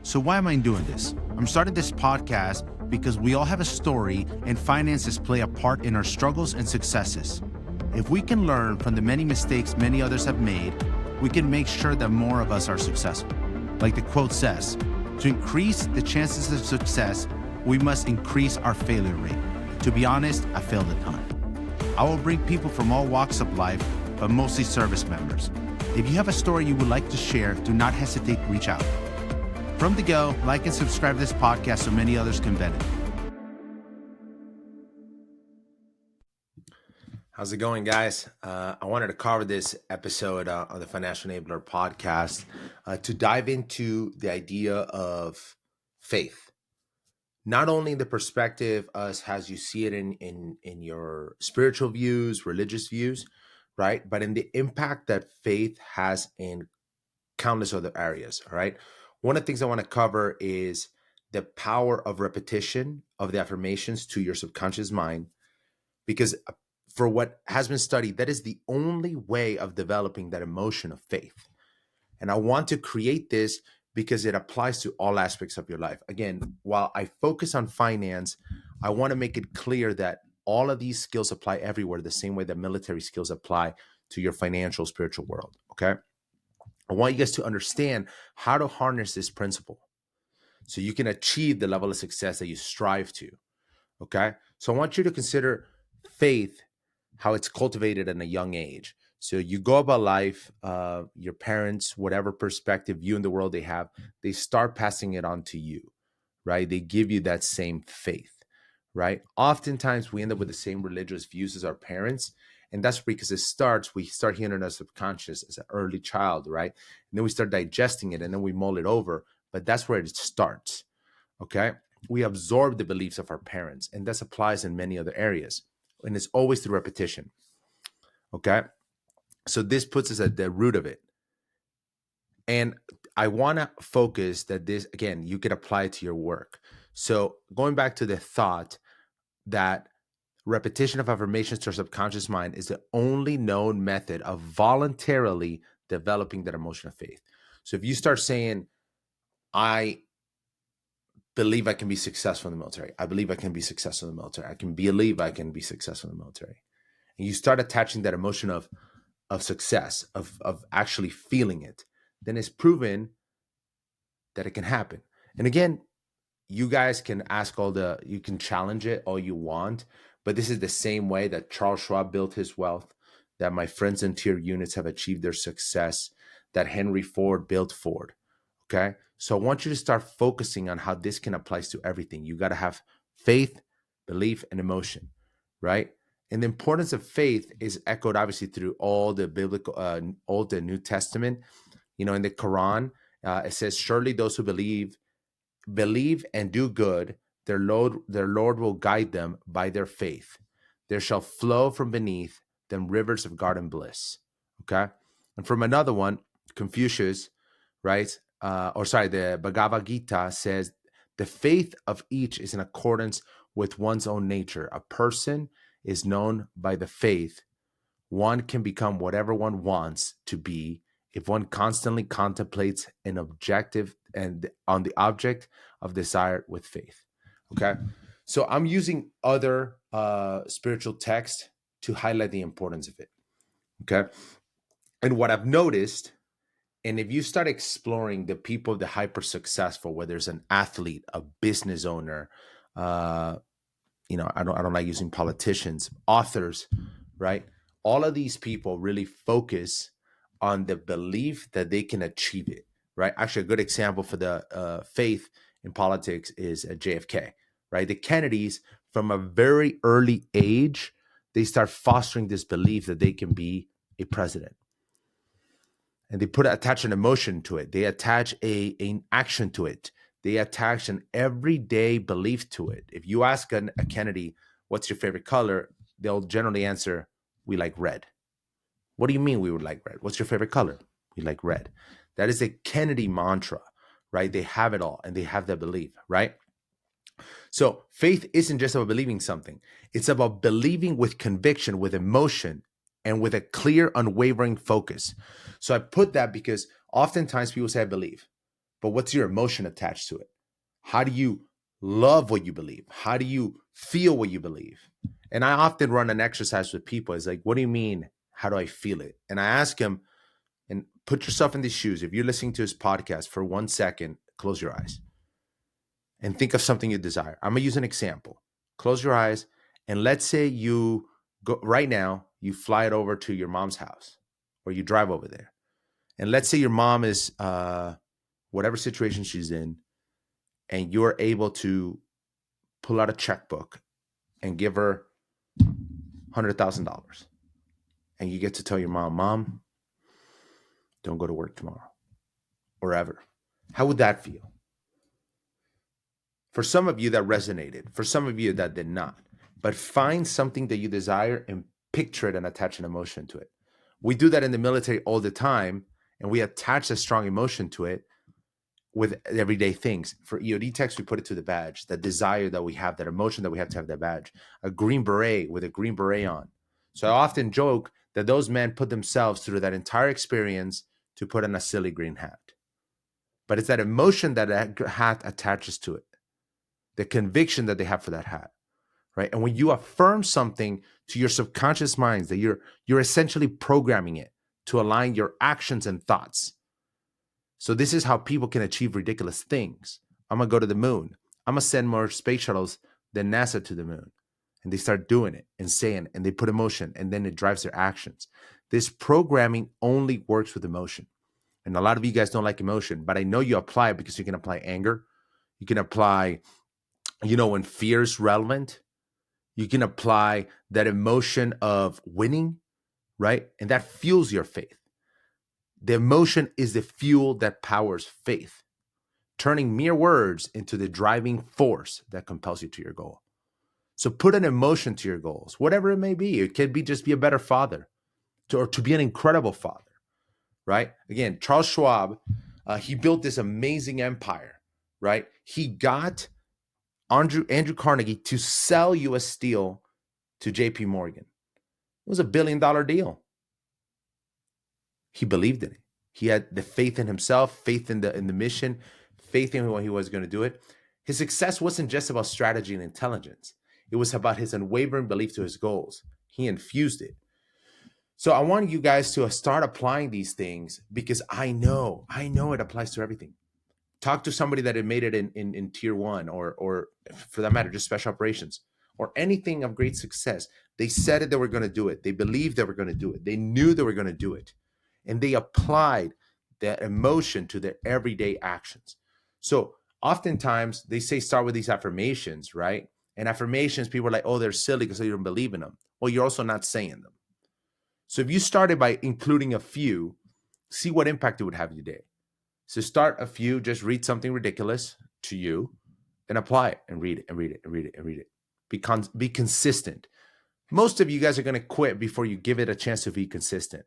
So why am I doing this? I'm starting this podcast because we all have a story and finances play a part in our struggles and successes. If we can learn from the many mistakes many others have made, we can make sure that more of us are successful. Like the quote says, to increase the chances of success, we must increase our failure rate. To be honest, I failed a ton. I will bring people from all walks of life, but mostly service members. If you have a story you would like to share, do not hesitate to reach out. From the go, like and subscribe to this podcast so many others can benefit. How's it going, guys? I wanted to cover this episode on the Financial Enabler podcast to dive into the idea of faith. Not only the perspective as you see it in your spiritual views, religious views, right? But in the impact that faith has in countless other areas, all right? One of the things I want to cover is the power of repetition of the affirmations to your subconscious mind, because for what has been studied, that is the only way of developing that emotion of faith. And I want to create this because it applies to all aspects of your life. Again, while I focus on finance, I want to make it clear that all of these skills apply everywhere, the same way that military skills apply to your financial, spiritual world, okay? I want you guys to understand how to harness this principle so you can achieve the level of success that you strive to, okay? So I want you to consider faith, how it's cultivated at a young age. So you go about life, your parents, whatever perspective, view in the world they have, they start passing it on to you, right? They give you that same faith, right? Oftentimes we end up with the same religious views as our parents, and that's because we start hearing in our subconscious as an early child, right? And then we start digesting it and then we mull it over, but that's where it starts, okay? We absorb the beliefs of our parents, and this applies in many other areas, and it's always through repetition, okay? So this puts us at the root of it. And I want to focus that this, again, you could apply it to your work. So going back to the thought that repetition of affirmations to our subconscious mind is the only known method of voluntarily developing that emotion of faith. So if you start saying, I believe I can be successful in the military. I believe I can be successful in the military. I can believe I can be successful in the military. And you start attaching that emotion of success, of actually feeling it, then it's proven that it can happen. And again, you guys can you can challenge it all you want, but this is the same way that Charles Schwab built his wealth, that my friends in tier units have achieved their success, that Henry Ford built Ford, okay? So I want you to start focusing on how this can apply to everything. You got to have faith, belief, and emotion, right? And the importance of faith is echoed obviously through all the biblical, Old and New Testament. You know, in the Quran, it says, surely those who believe and do good, their Lord will guide them by their faith. There shall flow from beneath them rivers of garden bliss. Okay? And from another one, Confucius, right? The Bhagavad Gita says, the faith of each is in accordance with one's own nature. A person is known by the faith. One can become whatever one wants to be if one constantly contemplates an objective and on the object of desire with faith. Okay, so I'm using other spiritual texts to highlight the importance of it. Okay, and what I've noticed, and if you start exploring the people, the hyper successful, whether it's an athlete, a business owner, I don't like using politicians, authors, right? All of these people really focus on the belief that they can achieve it, right? Actually, a good example for the faith in politics is JFK, right? The Kennedys, from a very early age, they start fostering this belief that they can be a president. And they attach an emotion to it. They attach an action to it. They attach an everyday belief to it. If you ask a Kennedy, what's your favorite color? They'll generally answer, we like red. What do you mean we would like red? What's your favorite color? We like red. That is a Kennedy mantra, right? They have it all and they have that belief, right? So faith isn't just about believing something. It's about believing with conviction, with emotion, and with a clear, unwavering focus. So I put that because oftentimes people say, I believe. but what's your emotion attached to it? How do you love what you believe? How do you feel what you believe? And I often run an exercise with people. It's like, what do you mean? How do I feel it? And I ask them, and put yourself in these shoes. If you're listening to this podcast for 1 second, close your eyes and think of something you desire. I'm going to use an example. Close your eyes. And let's say you go right now, you fly it over to your mom's house or you drive over there. And let's say your mom is whatever situation she's in, and you're able to pull out a checkbook and give her $100,000. And you get to tell your mom, Mom, don't go to work tomorrow or ever. How would that feel? For some of you that resonated, for some of you that did not. But find something that you desire and picture it and attach an emotion to it. We do that in the military all the time, and we attach a strong emotion to it with everyday things. For EOD techs, we put it to the badge, that desire that we have, that emotion that we have to have that badge. A green beret with a green beret on. So I often joke that those men put themselves through that entire experience to put on a silly green hat. But it's that emotion that hat attaches to it, the conviction that they have for that hat, right? And when you affirm something to your subconscious minds, that you're essentially programming it to align your actions and thoughts. So this is how people can achieve ridiculous things. I'm going to go to the moon. I'm going to send more space shuttles than NASA to the moon. And they start doing it and saying it, and they put emotion, and then it drives their actions. This programming only works with emotion. And a lot of you guys don't like emotion, but I know you apply it because you can apply anger. You can apply, when fear is relevant. You can apply that emotion of winning, right? And that fuels your faith. The emotion is the fuel that powers faith, turning mere words into the driving force that compels you to your goal. So put an emotion to your goals, whatever it may be. It could be just be a better father, or to be an incredible father, right? Again, Charles Schwab, he built this amazing empire, right? He got Andrew Carnegie to sell U.S. Steel to J.P. Morgan. It was $1 billion deal. He believed in it. He had the faith in himself, faith in the mission, faith in what he was going to do it. His success wasn't just about strategy and intelligence. It was about his unwavering belief to his goals. He infused it. So I want you guys to start applying these things, because I know it applies to everything. Talk to somebody that had made it in tier 1 or for that matter, just special operations or anything of great success. They said it, they were going to do it. They believed they were going to do it. They knew they were going to do it. And they applied that emotion to their everyday actions. So oftentimes they say start with these affirmations, right? And affirmations, people are like, oh, they're silly because they don't believe in them. Well, you're also not saying them. So if you started by including a few, see what impact it would have today. So start a few, just read something ridiculous to you and apply it and read it and read it and read it and read it. Be consistent. Most of you guys are going to quit before you give it a chance to be consistent.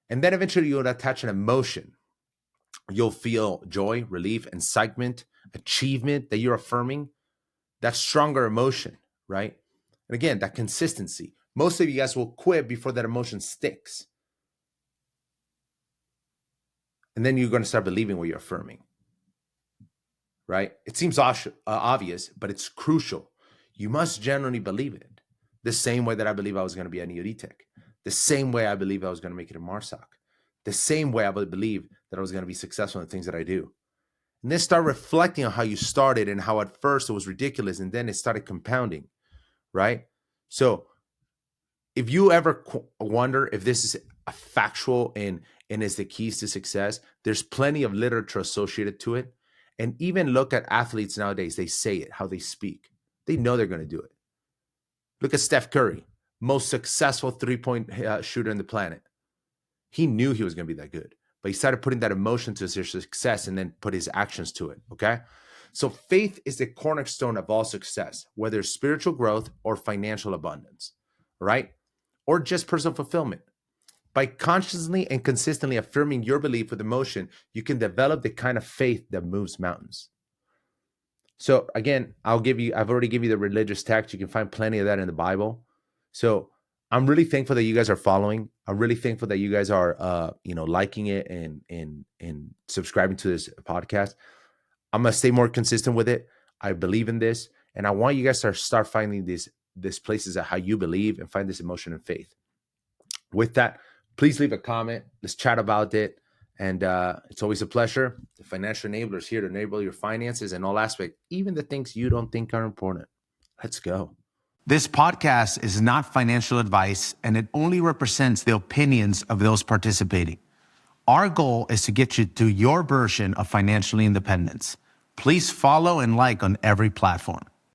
And then eventually you'll attach an emotion. You'll feel joy, relief, excitement, achievement that you're affirming. That stronger emotion, right? And again, that consistency. Most of you guys will quit before that emotion sticks. And then you're going to start believing what you're affirming, right? It seems obvious, but it's crucial. You must genuinely believe it. The same way that I believe I was going to be an EOD tech. The same way I believe I was going to make it in MARSOC. The same way I would believe that I was going to be successful in the things that I do. And then start reflecting on how you started and how at first it was ridiculous and then it started compounding, right? So if you ever wonder if this is a factual and is the keys to success, there's plenty of literature associated to it. And even look at athletes nowadays. They say it, how they speak. They know they're going to do it. Look at Steph Curry, most successful three-point shooter on the planet. He knew he was going to be that good, but he started putting that emotion to his success and then put his actions to it, okay? So faith is the cornerstone of all success, whether it's spiritual growth or financial abundance, right? Or just personal fulfillment. By consciously and consistently affirming your belief with emotion, you can develop the kind of faith that moves mountains. So again, I've already given you the religious text. You can find plenty of that in the Bible. So I'm really thankful that you guys are following. I'm really thankful that you guys are, liking it and subscribing to this podcast. I'm gonna stay more consistent with it. I believe in this, and I want you guys to start finding these places of how you believe and find this emotion and faith. With that, please leave a comment. Let's chat about it. And it's always a pleasure. The Financial Enabler is here to enable your finances in all aspects, even the things you don't think are important. Let's go. This podcast is not financial advice, and it only represents the opinions of those participating. Our goal is to get you to your version of financial independence. Please follow and like on every platform.